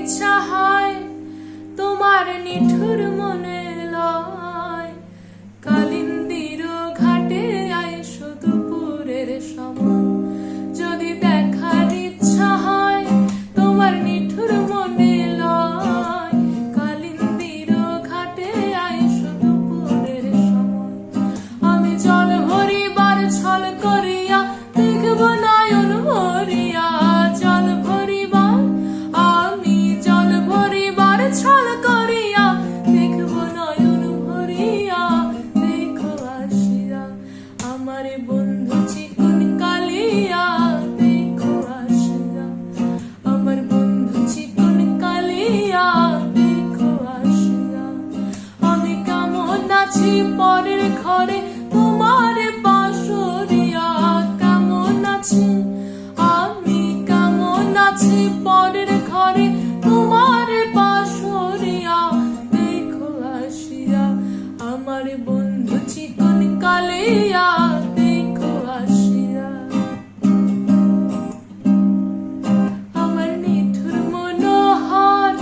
ইচ্ছা হয় তোমার নিঠুর মনে লয়, কালিন্দির ঘাটে আইসো দুপুরের সময়। যদি দেখার ইচ্ছা হয় তোমার নিঠুর মনে লয়, কালিন্দির ঘাটে আইসো দুপুরের সময়। আমি জল ভরিবার ছল করিয়া দেখব নয়ন ভরিয়া, জল ভরিবার আমি জল ভরিবার ছল করিয়া দেখব নয়ন ভরিয়া। দেখো আসিয়া আমার বন্ধু চিকন কালিয়া, দেখো আসিয়া আমার বন্ধু চিকন কালিয়া, দেখো আসিয়া। আমি কেমন আছি পরের ঘরে তোমার বাঁশরিয়া, কেমন আছি আমি কেমন আছি পরের ঘরে তোমার বাঁশরিয়া। দেখো আসিয়া আমার বন্ধু চিকন কালিয়া, দেখো আসিয়া। আমার নিঠুর মনোহর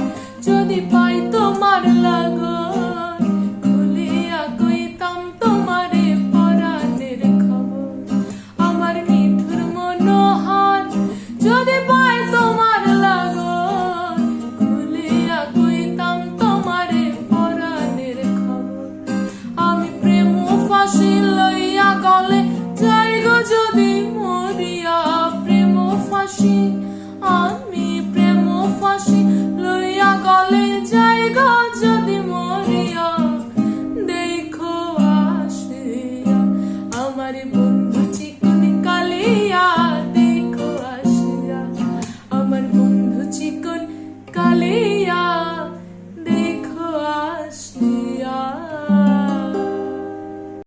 যদি পাই তোমার লাগন, খুলিয়া কইতাম তোমারে পরাণের খবর। আমার নিঠুর মনোহর যদি পাই তোমার লাগন, খুলিয়া কইতাম তোমারে পরাণের খবর। আমি প্রেম ফাঁসি লইয়া গলে যাই গো যদি মরিয়া, প্রেম ফাঁসি